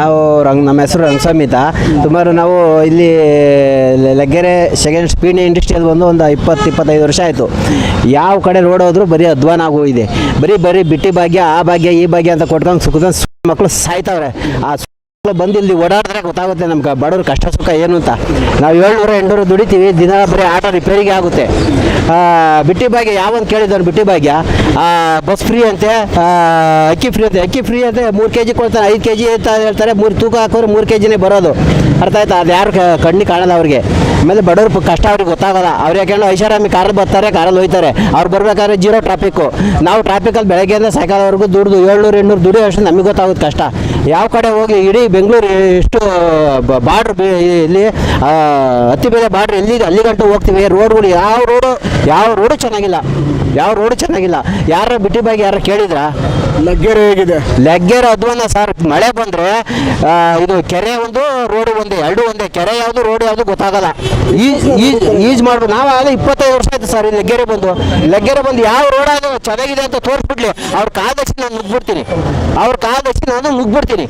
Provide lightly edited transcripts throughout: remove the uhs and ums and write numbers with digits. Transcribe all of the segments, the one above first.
ನಾವು ನಮ್ಮ ಹೆಸರು ರಂಗಸ್ವಾಮಿ ಅಂತ. ಸುಮಾರು ನಾವು ಇಲ್ಲಿ ಲಗ್ಗೆರೆ ಸೆಕೆಂಡ್ ಸ್ಪೀಡ್ ಇಂಡಸ್ಟ್ರಿಯಲ್ಲಿ ಒಂದು 20-25 ವರ್ಷ ಆಯಿತು. ಯಾವ ಕಡೆ ರೋಡ್ ಹೋದ್ರು ಬರೀ ಅಧ್ವಾನ ಆಗೋಗಿದೆ. ಬರೀ ಬಿಟ್ಟಿ ಭಾಗ್ಯ, ಆ ಭಾಗ್ಯ, ಈ ಭಾಗ್ಯ ಅಂತ ಕೊಟ್ಕೊಂಡು ಸುಖದ ಮಕ್ಕಳು ಸಾಯ್ತವ್ರೆ. ಆ ಬಂದು ಇಲ್ಲಿ ಓಡಾಡಿದ್ರೆ ಗೊತ್ತಾಗುತ್ತೆ ನಮ್ಗೆ ಬಡವ್ರ ಕಷ್ಟ ಸುಖ ಏನು ಅಂತ. ನಾವು 700-800 ದುಡಿತೀವಿ, ದಿನ ಬರೀ ಆಟೋ ರಿಪೇರಿಗೆ ಆಗುತ್ತೆ. ಬಿಟ್ಟಿ ಭಾಗ್ಯ ಯಾವಂತ ಕೇಳಿದವ್ರು, ಬಿಟ್ಟಿ ಭಾಗ್ಯ ಬಸ್ ಫ್ರೀ ಅಂತೆ, ಅಕ್ಕಿ ಫ್ರೀ ಅಂತೆ 3 kg ಕೊಡ್ತಾರೆ, 5 kg ಅಂತ ಹೇಳ್ತಾರೆ. 3 ತೂಕ ಹಾಕೋರು 3 kgನೇ ಬರೋದು. ಅರ್ಥ ಆಯ್ತಾ? ಅದು ಯಾರು ಕಣ್ಣಿ ಕಾಣಲ್ಲ ಅವ್ರಿಗೆ. ಆಮೇಲೆ ಬಡವ್ರ ಕಷ್ಟ ಅವ್ರಿಗೆ ಗೊತ್ತಾಗಲ್ಲ. ಅವ್ರು ಯಾಕೆಂದ್ರೆ ಐಷಾರಾಮಿ ಕಾರಲ್ಲಿ ಬರ್ತಾರೆ, ಕಾರಲ್ಲಿ ಹೋಯ್ತಾರೆ. ಅವ್ರು ಬರ್ಬೇಕಾದ್ರೆ 0 ಟ್ರಾಫಿಕ್ಕು. ನಾವು ಟ್ರಾಫಿಕಲ್ಲಿ ಬೆಳಗ್ಗೆಯಿಂದ ಸಾಯಂಕಾಲವರೆಗೂ ದುಡ್ದು 700-800 ದುಡಿಯೋ ಅಷ್ಟು ನಮಗೆ ಗೊತ್ತಾಗುತ್ತೆ ಕಷ್ಟ. ಯಾವ ಕಡೆ ಹೋಗಿ ಇಡೀ ಬೆಂಗಳೂರು ಎಷ್ಟು ಬಾರ್ಡ್ರ್ ಇಲ್ಲಿ ಹತ್ತಿ ಬೆಲೆ ಬಾರ್ಡ್ರ್ ಅಲ್ಲಿ ಗಂಟು ಹೋಗ್ತೀವಿ. ರೋಡ್ಗಳು ಯಾವ ರೋಡು ಚೆನ್ನಾಗಿಲ್ಲ. ಯಾರು ಬಿಟ್ಟಿ ಬಗ್ಗೆ ಯಾರು ಕೇಳಿದ್ರ? ಲಗ್ಗೆರೆ ಹೇಗಿದೆ? ಲಗ್ಗೆರೆ ಅಧ್ವಾನ ಸರ್. ಮಳೆ ಬಂದ್ರೆ ಇದು ಕೆರೆ ಒಂದು, ರೋಡು ಒಂದೇ, ಎರಡು ಒಂದೇ. ಕೆರೆ ಯಾವುದು, ರೋಡ್ ಯಾವುದು ಗೊತ್ತಾಗಲ್ಲ. ಈಜ್ ಮಾಡ್ಬೋದು. ನಾವು ಆಗ 25 ವರ್ಷ ಆಯ್ತು ಸರ್ ಈ ಲಗ್ಗೆರೆ ಬಂದು. ಯಾವ ರೋಡ್ ಅದು ಚೆನ್ನಾಗಿದೆ ಅಂತ ತೋರಿಸ್ಬಿಡ್ಲಿ, ಅವ್ರ ಕಾದಚ್ಚಿ ನಾನು ನುಗ್ಬಿಡ್ತೀನಿ.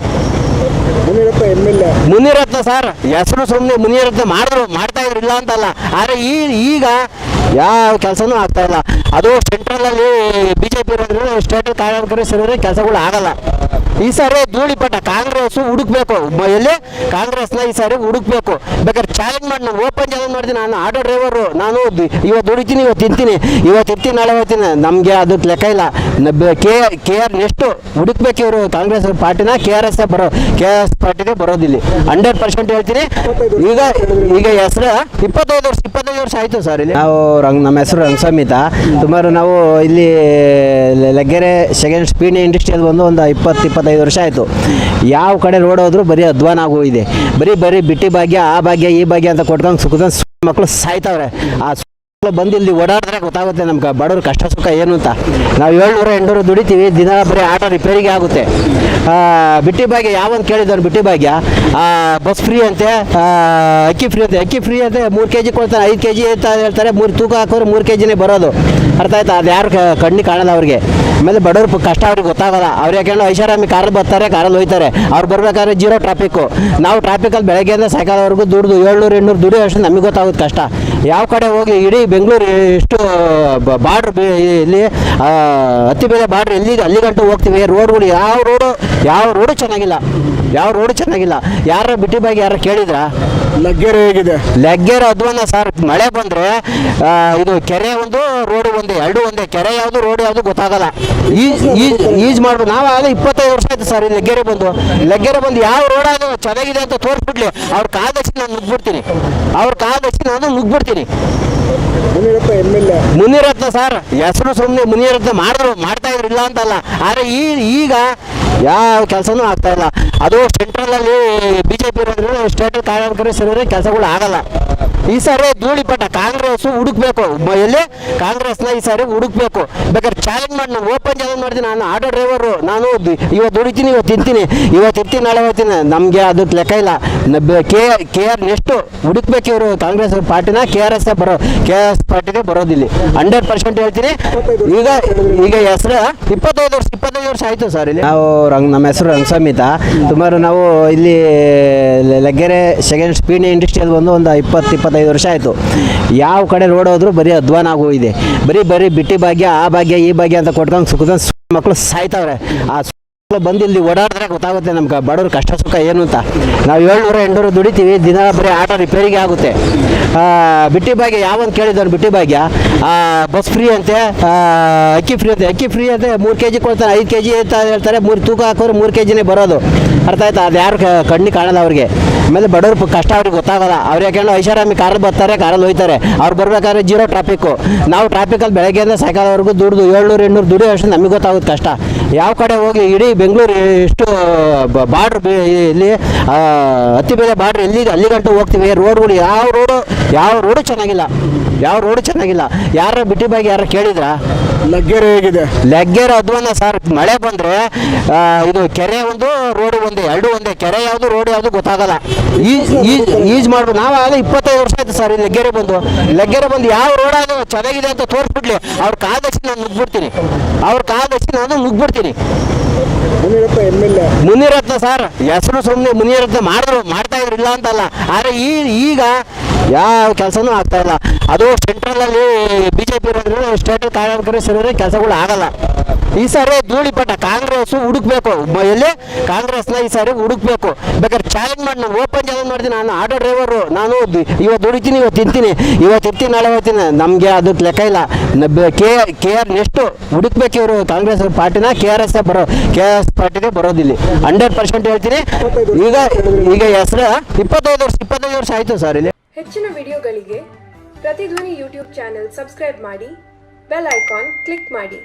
ಮುನಿರತ್ನ ಸರ್ ಹೆಸರು ಸುಮ್ಮನೆ ಮುನಿರತ್ನ ಮಾಡ್ತಾ ಇದ್ರು, ಇಲ್ಲ ಅಂತಲ್ಲ. ಆದರೆ ಈಗ ಯಾವ ಕೆಲಸನೂ ಆಗ್ತಾ ಇಲ್ಲ. ಅದು ಸೆಂಟ್ರಲಲ್ಲಿ ಬಿಜೆಪಿ ಇರೋದ್ರಿಂದ ಸ್ಟೇಟ್ ಕಾರ್ಯಕರ್ತರು ಸೇರಿದ್ರೆ ಕೆಲಸಗಳು ಆಗಲ್ಲ. ಈ ಸಾರಿ ಧೂಳಿಪಟ ಕಾಂಗ್ರೆಸ್ ಹುಡುಕ್ಬೇಕು. ಎಲ್ಲಿ ಕಾಂಗ್ರೆಸ್ನ ಈ ಸಾರಿ ಹುಡುಕ್ಬೇಕು. ಬೇಕಾದ್ರೆ ಚಾಲೆಂಜ್ ಮಾಡಿ ನಾನು ಓಪನ್ ಚಾಲೆಂಜ್ ಮಾಡ್ತೀನಿ. ನಾನು ಆಟೋ ಡ್ರೈವರು, ನಾನು ಇವತ್ತು ದುಡಿತೀನಿ, ಇವತ್ತು ಇರ್ತೀನಿ, ನಾಳೆ ಹೋಗ್ತೀನಿ. ನಮಗೆ ಅದಕ್ಕೆ ಲೆಕ್ಕ ಇಲ್ಲ. KR ನೆಕ್ಸ್ಟು ಹುಡುಕ್ಬೇಕು ಇವರು. ಕಾಂಗ್ರೆಸ್ ಪಾರ್ಟಿನ KRS ಪಾರ್ಟಿನೇ ಬರೋದಿಲ್ಲ 100% ಹೇಳ್ತೀನಿ. ಈಗ ಹೆಸರು 25 ವರ್ಷ ಆಯಿತು ಸರ್. ಇಲ್ಲಿ ನಾವು ನಮ್ಮ ಹೆಸರು ರಂಗಸ್ವಾಮಿ ಅಂತ. ಸುಮಾರು ನಾವು ಇಲ್ಲಿ ಲಗ್ಗೆರೆ ಸೆಕೆಂಡ್ ಸ್ಪೀಡ್ ಇಂಡಸ್ಟ್ರಿಯಲ್ಲಿ ಒಂದು 20-25 ವರ್ಷ ಆಯಿತು. ಯಾವ ಕಡೆ ರೋಡ್ ಹೋದ್ರು ಬರೀ ಅಧ್ವಾನ ಆಗೋಗಿದೆ. ಬರೀ ಬಿಟ್ಟಿ ಭಾಗ್ಯ, ಆ ಭಾಗ್ಯ, ಈ ಭಾಗ್ಯ ಅಂತ ಕೊಟ್ಕೊಂಡು ಸುಖದ ಮಕ್ಕಳು ಸಾಯ್ತವ್ರೆ. ಆ ಬಂದು ಇಲ್ಲಿ ಓಡಾಡಿದ್ರೆ ಗೊತ್ತಾಗುತ್ತೆ ನಮ್ಗೆ ಬಡವ್ರ ಕಷ್ಟ ಸುಖ ಏನು ಅಂತ. ನಾವು 700-800 ದುಡಿತೀವಿ, ದಿನ ಬರೀ ಆಟೋ ರಿಪೇರಿಗೆ ಆಗುತ್ತೆ. ಬಿಟ್ಟಿ ಭಾಗ್ಯ ಯಾವಂತ ಕೇಳಿದವ್ರು, ಬಿಟ್ಟಿ ಭಾಗ್ಯ ಬಸ್ ಫ್ರೀ ಅಂತೆ, ಅಕ್ಕಿ ಫ್ರೀ ಅಂತೆ 3 kg ಕೊಡ್ತಾರೆ, 5 kg ಅಂತ ಹೇಳ್ತಾರೆ. 3 ತೂಕ ಹಾಕೋರು 3 kgನೇ ಬರೋದು. ಅರ್ಥ ಆಯ್ತಾ? ಅದು ಯಾರು ಕಣ್ಣಿ ಕಾಣಲ್ಲ ಅವ್ರಿಗೆ. ಆಮೇಲೆ ಬಡವ್ರ ಕಷ್ಟ ಅವ್ರಿಗೆ ಗೊತ್ತಾಗಲ್ಲ. ಅವ್ರು ಯಾಕೆಂದ್ರೆ ಐಷಾರಾಮಿ ಕಾರಲ್ಲಿ ಬರ್ತಾರೆ, ಕಾರಲ್ಲಿ ಹೋಯ್ತಾರೆ. ಅವ್ರು ಬರ್ಬೇಕಾದ್ರೆ 0 ಟ್ರಾಫಿಕ್ಕು. ನಾವು ಟ್ರಾಫಿಕಲ್ಲಿ ಬೆಳಗ್ಗೆಯಿಂದ ಸಾಯಂಕಾಲವರೆಗೂ ದುಡ್ದು 700-800 ದುಡಿಯೋ ಅಷ್ಟು ನಮಗೆ ಗೊತ್ತಾಗುತ್ತೆ ಕಷ್ಟ. ಯಾವ ಕಡೆ ಹೋಗಿ ಇಡೀ ಬೆಂಗಳೂರು ಎಷ್ಟು ಬಾರ್ಡ್ರ್ ಇಲ್ಲಿ ಹತ್ತಿ ಬೆಲೆ ಬಾರ್ಡ್ರ್ ಅಲ್ಲಿ ಗಂಟು ಹೋಗ್ತೀವಿ. ರೋಡ್ಗಳು ಯಾವ ರೋಡು ಚೆನ್ನಾಗಿಲ್ಲ. ಯಾರು ಬಿಟ್ಟಿ ಬಗ್ಗೆ ಯಾರು ಕೇಳಿದ್ರ? ಲಗ್ಗೆರೆ ಹೇಗಿದೆ? ಲಗ್ಗೆರೆ ಅಧ್ವಾನ ಸರ್. ಮಳೆ ಬಂದ್ರೆ ಇದು ಕೆರೆ ಒಂದು, ರೋಡು ಒಂದೇ, ಎರಡು ಒಂದೇ. ಕೆರೆ ಯಾವುದು, ರೋಡ್ ಯಾವುದು ಗೊತ್ತಾಗಲ್ಲ. ಈಜ್ ಮಾಡ್ಬೋದು. ನಾವು ಆಗ 25 ವರ್ಷ ಆಯ್ತು ಸರ್ ಈ ಲಗ್ಗೆರೆ ಬಂದು. ಯಾವ ರೋಡ್ ಅದು ಚೆನ್ನಾಗಿದೆ ಅಂತ ತೋರಿಸ್ಬಿಡ್ಲಿ, ಅವ್ರ ಕಾದಚ್ಚಿ ನಾನು ನುಗ್ಬಿಡ್ತೀನಿ. ಮುನಿರತ್ನ ಸರ್ ಹೆಸರು ಸುಮ್ಮನೆ ಮುನಿರತ್ನ ಮಾಡ್ತಾ ಇದ್ರು, ಇಲ್ಲ ಅಂತಲ್ಲ. ಆದರೆ ಈಗ ಯಾವ ಕೆಲಸನೂ ಆಗ್ತಾ ಇಲ್ಲ. ಅದು ಸೆಂಟ್ರಲಲ್ಲಿ ಬಿಜೆಪಿ ಇರೋದ್ರಿಂದ ಸ್ಟೇಟ್ ಕಾರ್ಯಕರ್ತರು ಸೇರಿದ್ರೆ ಕೆಲಸಗಳು ಆಗಲ್ಲ. ಈ ಸಾರಿ ಧೂಳಿಪಟ ಕಾಂಗ್ರೆಸ್ ಹುಡುಕ್ಬೇಕು. ಎಲ್ಲಿ ಕಾಂಗ್ರೆಸ್ನ ಈ ಸಾರಿ ಹುಡುಕ್ಬೇಕು. ಬೇಕಾದ್ರೆ ಚಾಲೆಂಜ್ ಮಾಡಿ ನಾನು ಓಪನ್ ಚಾಲೆಂಜ್ ಮಾಡ್ತೀನಿ. ನಾನು ಆಟೋ ಡ್ರೈವರು, ನಾನು ಇವತ್ತು ದುಡಿತೀನಿ, ಇವತ್ತು ಇರ್ತೀನಿ, ನಾಳೆ ಹೋಗ್ತೀನಿ. ನಮಗೆ ಅದಕ್ಕೆ ಲೆಕ್ಕ ಇಲ್ಲ. KR ನೆಕ್ಸ್ಟು ಹುಡುಕ್ಬೇಕು ಇವರು. ಕಾಂಗ್ರೆಸ್ ಪಾರ್ಟಿನ KRS ಪಾರ್ಟಿನೇ ಬರೋದಿಲ್ಲ 100% ಹೇಳ್ತೀನಿ. ಈಗ ಹೆಸರು 25 ವರ್ಷ ಆಯಿತು ಸರ್. ಇಲ್ಲಿ ನಾವು ನಮ್ಮ ಹೆಸರು ರಂಗಸ್ವಾಮಿ ಅಂತ. ಸುಮಾರು ನಾವು ಇಲ್ಲಿ ಲಗ್ಗೆರೆ ಸೆಕೆಂಡ್ ಸ್ಪೀಡ್ ಇಂಡಸ್ಟ್ರಿಯಲ್ಲಿ ಒಂದು 20-25 ವರ್ಷ ಆಯಿತು. ಯಾವ ಕಡೆ ರೋಡ್ ಹೋದ್ರು ಬರೀ ಅಧ್ವಾನ ಆಗೋಗಿದೆ. ಬರೀ ಬಿಟ್ಟಿ ಭಾಗ್ಯ, ಆ ಭಾಗ್ಯ, ಈ ಭಾಗ್ಯ ಅಂತ ಕೊಟ್ಕೊಂಡು ಸುಖದ ಮಕ್ಕಳು ಸಾಯ್ತವ್ರೆ. ಆ ಬಂದು ಇಲ್ಲಿ ಓಡಾಡಿದ್ರೆ ಗೊತ್ತಾಗುತ್ತೆ ನಮ್ಗೆ ಬಡವ್ರ ಕಷ್ಟ ಸುಖ ಏನು ಅಂತ. ನಾವು 700-800 ದುಡಿತೀವಿ, ದಿನ ಬರೀ ಆಟೋ ರಿಪೇರಿಗೆ ಆಗುತ್ತೆ. ಬಿಟ್ಟಿ ಭಾಗ್ಯ ಯಾವಂತ ಕೇಳಿದವ್ರು, ಬಿಟ್ಟಿ ಭಾಗ್ಯ ಬಸ್ ಫ್ರೀ ಅಂತೆ, ಅಕ್ಕಿ ಫ್ರೀ ಅಂತೆ 3 kg ಕೊಡ್ತಾರೆ, 5 kg ಅಂತ ಹೇಳ್ತಾರೆ. 3 ತೂಕ ಹಾಕೋರು 3 kgನೇ ಬರೋದು. ಅರ್ಥ ಆಯ್ತಾ? ಅದು ಯಾರು ಕಣ್ಣಿ ಕಾಣಲ್ಲ ಅವ್ರಿಗೆ. ಆಮೇಲೆ ಬಡವ್ರ ಕಷ್ಟ ಅವ್ರಿಗೆ ಗೊತ್ತಾಗಲ್ಲ. ಅವ್ರು ಯಾಕೆಂದ್ರೆ ಐಷಾರಾಮಿ ಕಾರಲ್ಲಿ ಬರ್ತಾರೆ, ಕಾರಲ್ಲಿ ಹೋಯ್ತಾರೆ. ಅವ್ರು ಬರ್ಬೇಕಾದ್ರೆ 0 ಟ್ರಾಫಿಕ್ಕು. ನಾವು ಟ್ರಾಫಿಕಲ್ಲಿ ಬೆಳಗ್ಗೆಯಿಂದ ಸಾಯಂಕಾಲವರೆಗೂ ದುಡ್ದು 700-800 ದುಡಿಯೋ ಅಷ್ಟು ನಮಗೆ ಗೊತ್ತಾಗುತ್ತೆ ಕಷ್ಟ. ಯಾವ ಕಡೆ ಹೋಗಿ ಇಡೀ ಬೆಂಗಳೂರು ಎಷ್ಟು ಬಾರ್ಡ್ರ್ ಇಲ್ಲಿ ಹತ್ತಿ ಬೆಲೆ ಬಾರ್ಡ್ರ್ ಅಲ್ಲಿ ಗಂಟು ಹೋಗ್ತೀವಿ. ರೋಡ್ಗಳು ಯಾವ ರೋಡು ಚೆನ್ನಾಗಿಲ್ಲ. ಯಾರು ಬಿಟ್ಟಿ ಬಗ್ಗೆ ಯಾರು ಕೇಳಿದ್ರ? ಲಗ್ಗೆರೆ ಹೇಗಿದೆ? ಲಗ್ಗೆರೆ ಅಧ್ವಾನ ಸರ್. ಮಳೆ ಬಂದ್ರೆ ಇದು ಕೆರೆ ಒಂದು, ರೋಡು ಒಂದೇ, ಎರಡು ಒಂದೇ. ಕೆರೆ ಯಾವುದು, ರೋಡ್ ಯಾವುದು ಗೊತ್ತಾಗಲ್ಲ. ಈಜ್ ಮಾಡ್ಬೋದು. ನಾವು ಆಗ 25 ವರ್ಷ ಆಯ್ತು ಸರ್ ಈ ಲಗ್ಗೆರೆ ಬಂದು. ಯಾವ ರೋಡ್ ಅದು ಚೆನ್ನಾಗಿದೆ ಅಂತ ತೋರಿಸ್ಬಿಡ್ಲಿ, ಅವ್ರ ಕಾದಚ್ಚಿ ನಾನು ನುಗ್ಬಿಡ್ತೀನಿ. ಮುನಿರತ್ನ MLA. ಮುನಿರತ್ನ ಸರ್ ಹೆಸರು ಸುಮ್ಮನೆ ಮುನಿರತ್ನ ಮಾಡ್ತಾ ಇದ್ರು ಇಲ್ಲ ಅಂತಲ್ಲ, ಆದರೆ ಈಗ ಯಾವ ಕೆಲಸನೂ ಆಗ್ತಾ ಇಲ್ಲ. ಅದು ಸೆಂಟ್ರಲಲ್ಲಿ BJP ಇರೋದ್ರಿಂದ ಸ್ಟೇಟ್ ಕಾರ್ಯಕರ್ತರು ಸೇರಿದ್ರೆ ಕೆಲಸಗಳು ಆಗಲ್ಲ. ಈ ಸಾರಿ ಧೂಳಿಪಟ ಕಾಂಗ್ರೆಸ್ ಹುಡುಕ್ಬೇಕು, ಎಲ್ಲಿ ಕಾಂಗ್ರೆಸ್ನ ಈ ಸಾರಿ ಹುಡುಕ್ಬೇಕು. ಬೇಕಾದ್ರೆ ಚಾಲೆಂಜ್ ಮಾಡಿ ನಾನು ಓಪನ್ ಚಾಲೆಂಜ್ ಮಾಡ್ತೀನಿ. ನಾನು ಆಟೋ ಡ್ರೈವರು, ನಾನು ಇವತ್ತು ದುಡಿತೀನಿ, ಇವತ್ತು ಇರ್ತೀನಿ, ನಾಳೆ ಹೋಗ್ತೀನಿ. ನಮಗೆ ಅದಕ್ಕೆ ಲೆಕ್ಕ ಇಲ್ಲ. KR ನೆಕ್ಸ್ಟು ಹುಡುಕ್ಬೇಕು ಇವರು ಕಾಂಗ್ರೆಸ್ ಪಾರ್ಟಿನ. KRS ಪಾರ್ಟಿಗೆ ಬರೋದಿಲ್ಲ 100% ಹೇಳ್ತೀನಿ. ಈಗ ಹೆಸರು 25 ವರ್ಷ ಆಯಿತು ಸರ್ ಇಲ್ಲಿ. ಹೆಚ್ಚಿನ ವಿಡಿಯೋಗಳಿಗೆ ಪ್ರತಿಧ್ವನಿ ಯೂಟ್ಯೂಬ್ ಚಾನೆಲ್ ಸಬ್ಸ್ಕ್ರೈಬ್ ಮಾಡಿ, ಬೆಲ್ ಐಕಾನ್ ಕ್ಲಿಕ್ ಮಾಡಿ.